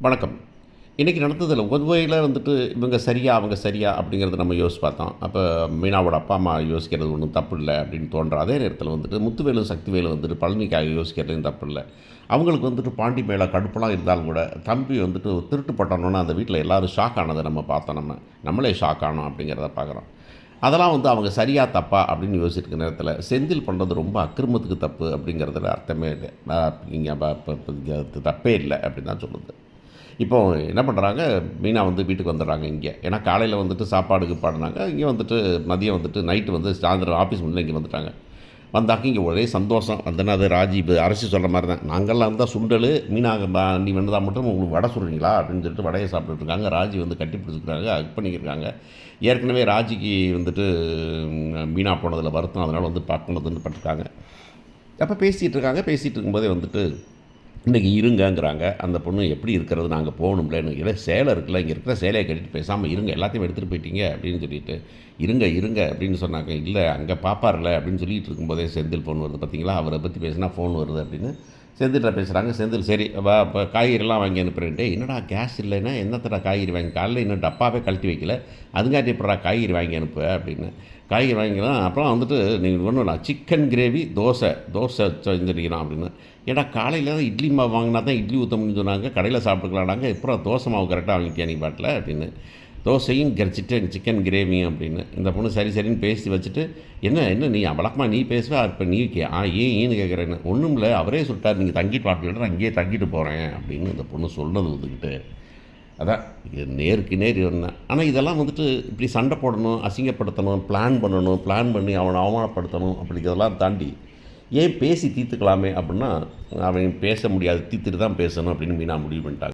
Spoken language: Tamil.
வணக்கம். இன்றைக்கி நடந்ததில பொதுவையில வந்துட்டு இவங்க சரியா, அவங்க சரியா அப்படிங்கிறத நம்ம யோசிச்சு பார்த்தோம். அப்போ மீனாவோட அப்பா, அம்மா யோசிக்கிறது ஒண்ணும் தப்பு இல்ல அப்படின்னு தோன்ற அதே நேரத்தில வந்துட்டு முத்துவேலும், சக்திவேலும் வந்துட்டு பழனிக்காக யோசிக்கிறதுலையும் தப்பு இல்ல. அவங்களுக்கு வந்துட்டு பாண்டி மேல கடுப்புலாம் இருந்தாலும் கூட, தம்பி வந்துட்டு திருட்டு பட்டோன்னே அந்த வீட்ல எல்லாரும் ஷாக் ஆனத நம்ம பார்த்தோம் நம்ம. நம்மளே ஷாக் ஆனோம் அப்படிங்கிறத பார்க்குறோம். அதெல்லாம் வந்து அவங்க சரியா, தப்பா அப்படின்னு யோசிச்சிருக்க நேரத்தில, செந்தில் பண்ணுறது ரொம்ப அக்கிரமத்துக்கு தப்பு அப்படிங்கிறதுல அர்த்தமே இல்ல. இங்க தப்பே இல்ல அப்படின்னு தான் சொல்லுது. இப்போ என்ன பண்ணுறாங்க, மீனா வந்து வீட்டுக்கு வந்துடுறாங்க இங்கே. ஏன்னா காலையில் வந்துட்டு சாப்பாடு கீப்பாடுனாங்க. இங்கே வந்துட்டு மதியம் வந்துட்டு நைட்டு வந்து சாயந்தரம் ஆஃபீஸ் முடிஞ்சு இங்கே வந்துட்டாங்க. வந்தாக்க இங்கே ஒரே சந்தோஷம். வந்தோன்னே அது ராஜி இப்போ அரசி சொல்கிற மாதிரி தான். நாங்கள்லாம் இருந்தால் சுண்டல், மீனா நீ வந்தால் மட்டும் உங்களுக்கு வடை சுடுறீங்களா அப்படின்னு சொல்லிட்டு வடையை சாப்பிட்டுட்டு இருக்காங்க. ராஜி வந்து கட்டி பிடிச்சிக்கிறாங்க, ஹக் பண்ணிக்கிறாங்க. ஏற்கனவே ராஜிக்கு வந்துட்டு மீனா போனதில் வருத்தம். அதனால் வந்து பார்க்கணுதுன்னு பட்டுருக்காங்க. அப்போ பேசிகிட்டு இருக்காங்க. பேசிகிட்டு இருக்கும்போதே வந்துட்டு இன்றைக்கி இருங்கங்கிறாங்க. அந்த பொண்ணு எப்படி இருக்கிறது, நாங்கள் போகணும்ல, எனக்கு ஏதோ சேலை இருக்குல்ல, இங்கே இருக்கிற சேலையை கட்டிட்டு பேசாமல் இருங்க, எல்லாத்தையும் எடுத்துகிட்டு போயிட்டீங்க அப்படின்னு சொல்லிட்டு, இருங்க இருங்க அப்படின்னு சொன்னாங்க. இல்லை அங்கே பாப்பார்ல அப்படின்னு சொல்லிட்டு இருக்கும்போதே செந்தில் ஃபோன் வருது. பார்த்தீங்களா, அவரை பற்றி பேசினா ஃபோன் வருது அப்படின்னு செந்தில்கிட்ட பேசுகிறாங்க. செந்தில் சரி வா இப்போ காய்கறிலாம் வாங்கி அனுப்புகிறேன்ட்டு, என்னடா கேஸ் இல்லைன்னா என்னத்தடா காய்கறி வாங்கி, காலையில் இன்னும் டப்பாவே கழட்டி வைக்கல, அதுங்காட்டி எப்படா காய்கறி வாங்கி அனுப்பு அப்படின்னு. காய்கறி வாங்கிக்கலாம். அப்புறம் வந்துட்டு நீங்கள் ஒன்றும் நான் சிக்கன் கிரேவி தோசை செஞ்சுருக்கிறான் அப்படின்னு. ஏன்னா காலையில் தான் இட்லி மாவு வாங்கினா தான் இட்லி ஊற்ற முடியும்னு சொன்னாங்க, கடையில் சாப்பிட்டுக்கலாடாங்க, எப்போ தோசை மாவு கரெக்டாக வாங்கிட்டியா நீ பாட்டில் அப்படின்னு. தோசையும் சிக்கன் கிரேவியும் அப்படின்னு. இந்த பொண்ணு சரி சரின்னு பேசி வச்சுட்டு, என்ன என்ன நீ வழக்கமாக நீ பேசுவ, இப்போ நீ ஏன்னு கேட்குறேன்னு. ஒன்றும் இல்லை, அவரே சொல்லிட்டார் நீங்கள் தங்கிட்டு பார்த்துக்கிட்டு நான் இங்கேயே தங்கிட்டு போகிறேன் அப்படின்னு இந்த பொண்ணு சொன்னது வந்துக்கிட்டு. அதான் இது நேருக்கு நேர் இருந்தேன். ஆனால் இதெல்லாம் வந்துட்டு இப்படி சண்டை போடணும், அசிங்கப்படுத்தணும், பிளான் பண்ணணும், பிளான் பண்ணி அவனை அவமானப்படுத்தணும் அப்படிங்கிறதெல்லாம் தாண்டி ஏன் பேசி தீர்த்துக்கலாமே அப்படின்னா, அவன் பேச முடியாது, தீர்த்துட்டு தான் பேசணும் அப்படின்னு மீனா முடிவு பண்ணிட்டாங்க.